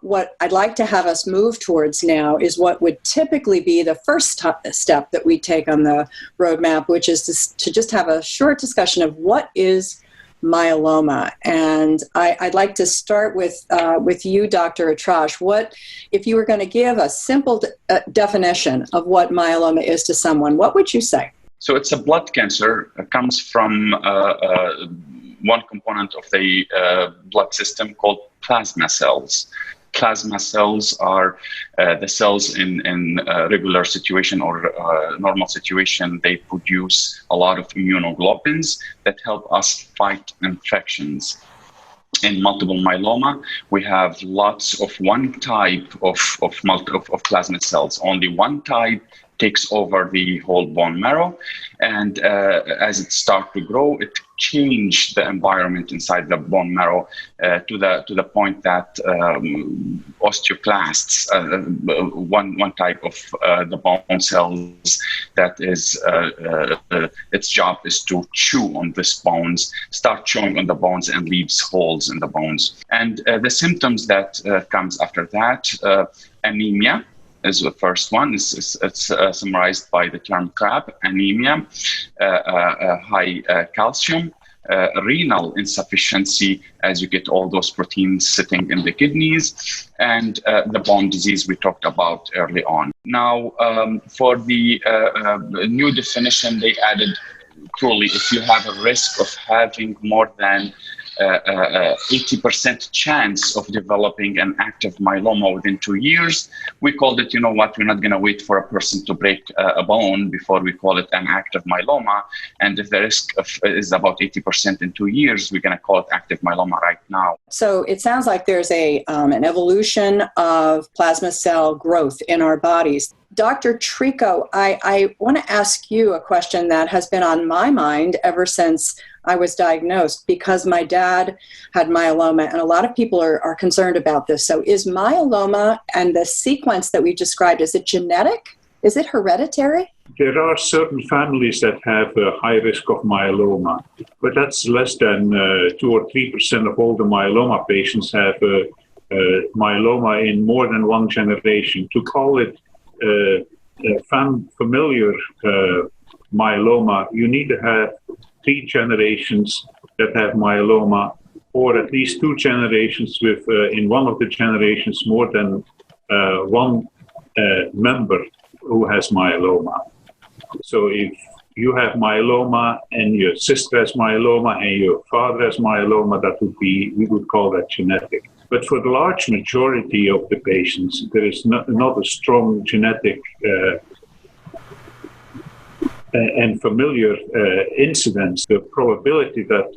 what I'd like to have us move towards now is what would typically be the first step that we take on the roadmap, which is to just have a short discussion of what is myeloma. And I'd like to start with you, Dr. Atrash. What, if you were going to give a simple definition of what myeloma is to someone, what would you say? So it's a blood cancer. It comes from one component of the blood system called plasma cells. Plasma cells are the cells in regular situation or normal situation. They produce a lot of immunoglobulins that help us fight infections. In multiple myeloma, we have lots of one type of plasma cells. Only one type takes over the whole bone marrow, and as it starts to grow, it changes the environment inside the bone marrow to the point that osteoclasts, one type of the bone cells that is its job is to chew on these bones, start chewing on the bones and leaves holes in the bones. And the symptoms that comes after that, anemia is the first one. It's summarized by the term CRAB, anemia, high calcium, renal insufficiency as you get all those proteins sitting in the kidneys, and the bone disease we talked about early on. Now, for the new definition, they added cruelly, if you have a risk of having more than 80% chance of developing an active myeloma within 2 years. We called it, you know what, we're not going to wait for a person to break a bone before we call it an active myeloma. And if the risk is about 80% in 2 years, we're going to call it active myeloma right now. So it sounds like there's an evolution of plasma cell growth in our bodies. Dr. Trico, I want to ask you a question that has been on my mind ever since I was diagnosed, because my dad had myeloma, and a lot of people are concerned about this. So is myeloma and the sequence that we've described, is it genetic? Is it hereditary? There are certain families that have a high risk of myeloma, but that's less than 2 or 3% of all the myeloma patients have myeloma in more than one generation. To call it familiar myeloma, you need to have 3 generations that have myeloma, or at least 2 generations with, in one of the generations, more than one member who has myeloma. So if you have myeloma and your sister has myeloma and your father has myeloma, we would call that genetic. But for the large majority of the patients, there is not a strong genetic and familiar incidence. The probability that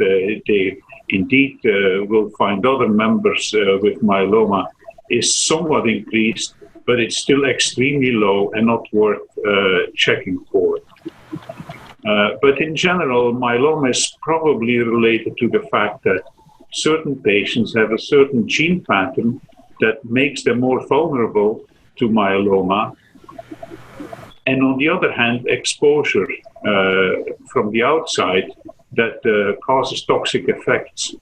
they indeed will find other members with myeloma is somewhat increased, but it's still extremely low and not worth checking for. But in general, myeloma is probably related to the fact that certain patients have a certain gene pattern that makes them more vulnerable to myeloma. And on the other hand, exposure from the outside that causes toxic effects.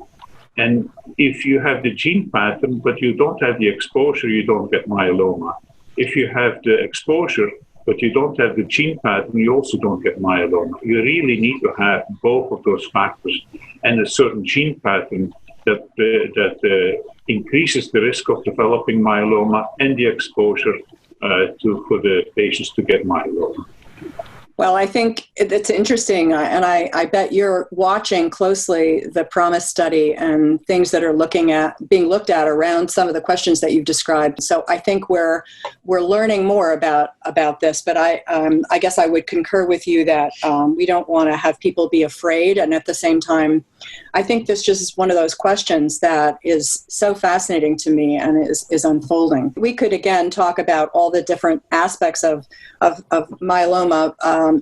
And if you have the gene pattern, but you don't have the exposure, you don't get myeloma. If you have the exposure, but you don't have the gene pattern, you also don't get myeloma. You really need to have both of those factors and a certain gene pattern that increases the risk of developing myeloma and the exposure for the patients to get myeloma. Well, I think it's interesting, and I bet you're watching closely the PROMISE study and things that are being looked at around some of the questions that you've described. So I think we're learning more about this. But I guess I would concur with you that we don't want to have people be afraid, and at the same time, I think this just is one of those questions that is so fascinating to me and is unfolding. We could again talk about all the different aspects of myeloma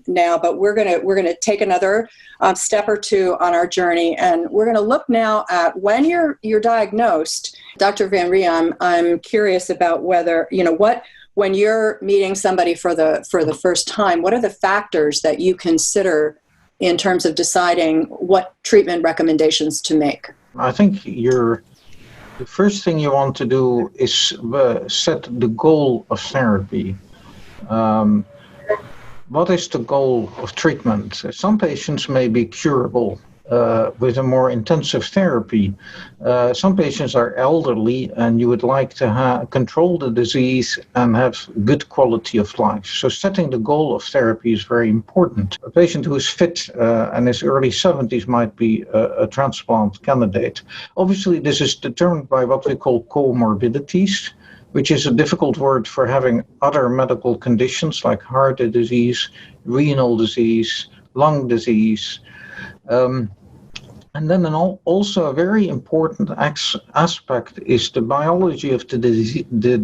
now, but we're gonna take another step or two on our journey, and we're gonna look now at when you're diagnosed. Dr. Van Rhee, I'm curious about whether when you're meeting somebody for the first time, what are the factors that you consider in terms of deciding what treatment recommendations to make? I think you're The first thing you want to do is set the goal of therapy. What is the goal of treatment? Some patients may be curable with a more intensive therapy. Some patients are elderly and you would like to control the disease and have good quality of life. So setting the goal of therapy is very important. A patient who is fit and is early 70s might be a transplant candidate. Obviously, this is determined by what we call comorbidities, which is a difficult word for having other medical conditions like heart disease, renal disease, lung disease. And then also a very important aspect is the biology of the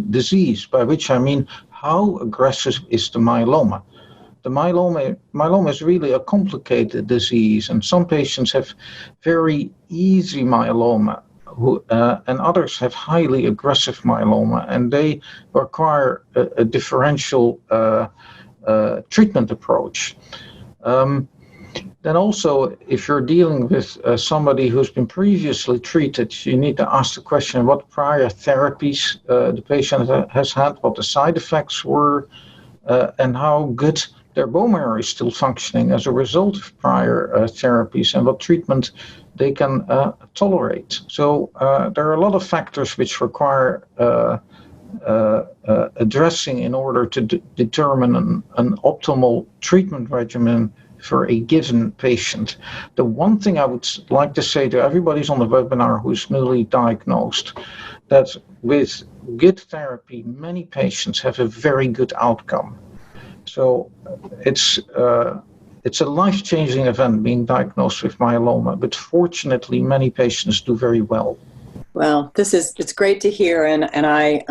disease, by which I mean how aggressive is the myeloma. The myeloma is really a complicated disease, and some patients have very easy myeloma, and others have highly aggressive myeloma, and they require a differential treatment approach. Then also, if you're dealing with somebody who's been previously treated, you need to ask the question what prior therapies the patient has had, what the side effects were, and how good their bone marrow is still functioning as a result of prior therapies, and what treatment they can tolerate. So there are a lot of factors which require addressing in order to determine an optimal treatment regimen for a given patient. The one thing I would like to say to everybody who's on the webinar who's newly diagnosed, that with good therapy, many patients have a very good outcome. So it's a life-changing event being diagnosed with myeloma, but fortunately many patients do very well. Well, it's great to hear, and I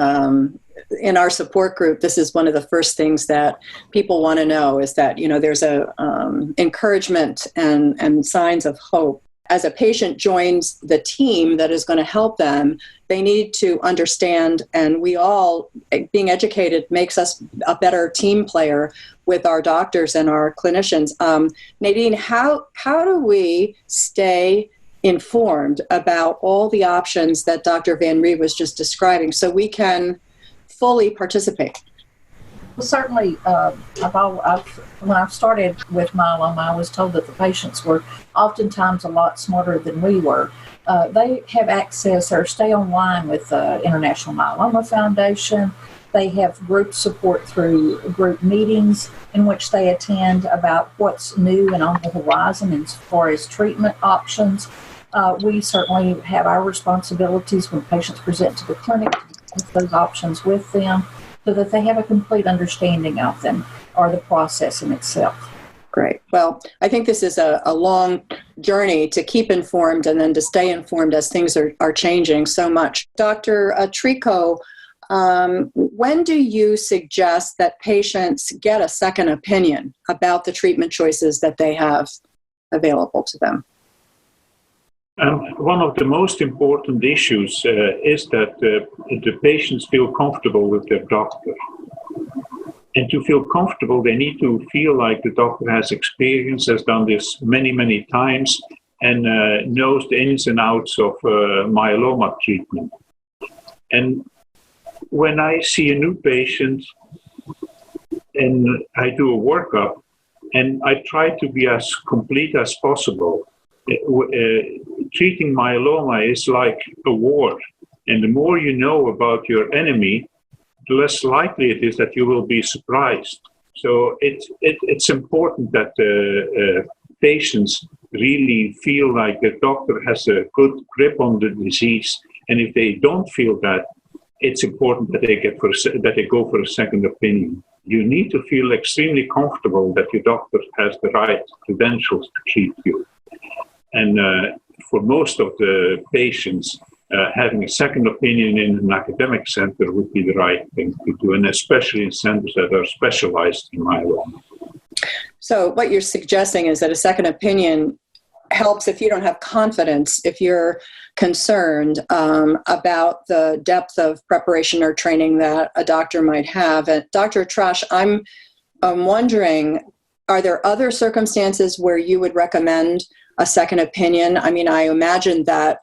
in our support group, this is one of the first things that people want to know is that, there's a encouragement and signs of hope. As a patient joins the team that is going to help them, they need to understand, and we all, being educated makes us a better team player with our doctors and our clinicians. Nadine, how do we stay informed about all the options that Dr. Van Riet was just describing so we can fully participate? Well, certainly, when I started with myeloma, I was told that the patients were oftentimes a lot smarter than we were. They have access or stay online with the International Myeloma Foundation. They have group support through group meetings in which they attend about what's new and on the horizon as far as treatment options. We certainly have our responsibilities when patients present to the clinic to discuss those options with them so that they have a complete understanding of them or the process in itself. Great. Well, I think this is a long journey to keep informed and then to stay informed as things are changing so much. Dr. Trico, when do you suggest that patients get a second opinion about the treatment choices that they have available to them? One of the most important issues is that the patients feel comfortable with their doctor. And to feel comfortable, they need to feel like the doctor has experience, has done this many, many times, and knows the ins and outs of myeloma treatment. And when I see a new patient and I do a workup, and I try to be as complete as possible, treating myeloma is like a war. And the more you know about your enemy, the less likely it is that you will be surprised. So it's important that patients really feel like the doctor has a good grip on the disease. And if they don't feel that, it's important that they go for a second opinion. You need to feel extremely comfortable that your doctor has the right credentials to treat you. And for most of the patients, having a second opinion in an academic center would be the right thing to do, and especially in centers that are specialized in myeloma. So what you're suggesting is that a second opinion helps if you don't have confidence, if you're concerned about the depth of preparation or training that a doctor might have. And Dr. Atrash, I'm wondering, are there other circumstances where you would recommend a second opinion? I mean, I imagine that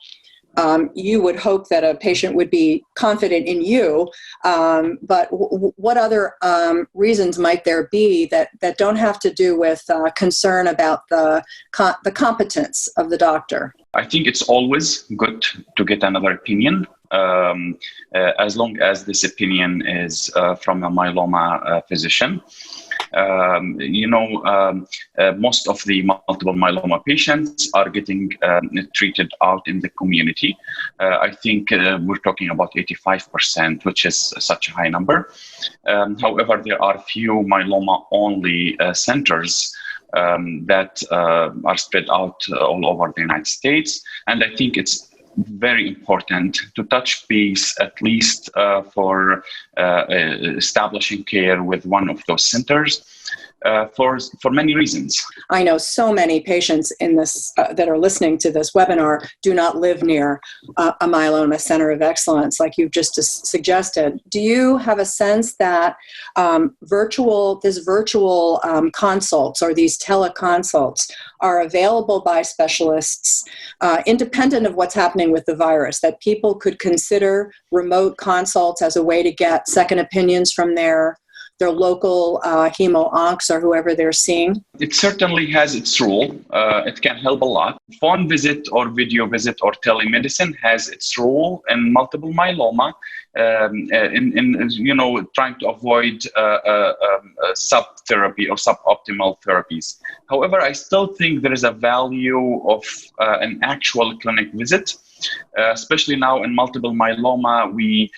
you would hope that a patient would be confident in you, but what other reasons might there be that don't have to do with concern about the competence of the doctor? I think it's always good to get another opinion, as long as this opinion is from a myeloma physician. Most of the multiple myeloma patients are getting treated out in the community. I think we're talking about 85%, which is such a high number. However, there are few myeloma-only centers that are spread out all over the United States. And I think it's very important to touch base, at least for establishing care with one of those centers for many reasons. I know so many patients in this that are listening to this webinar do not live near a myeloma center of excellence, like you've just suggested. Do you have a sense that virtual consults or these teleconsults are available by specialists independent of what's happening with the virus, that people could consider remote consults as a way to get second opinions from their local hemo-oncs or whoever they're seeing? It certainly has its role. It can help a lot. Phone visit or video visit or telemedicine has its role in multiple myeloma, in trying to avoid sub-therapy or suboptimal therapies. However, I still think there is a value of an actual clinic visit. Especially now in multiple myeloma, we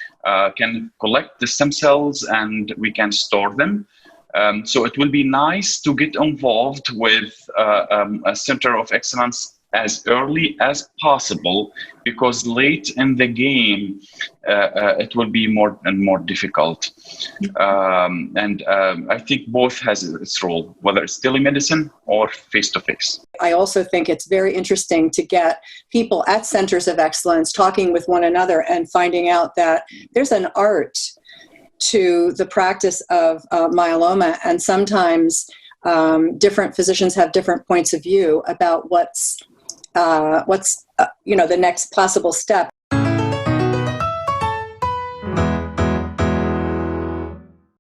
can collect the stem cells and we can store them. So it will be nice to get involved with a center of excellence as early as possible, because late in the game, it will be more and more difficult. I think both has its role, whether it's telemedicine or face-to-face. I also think it's very interesting to get people at centers of excellence talking with one another and finding out that there's an art to the practice of myeloma, and sometimes different physicians have different points of view about what's the next possible step.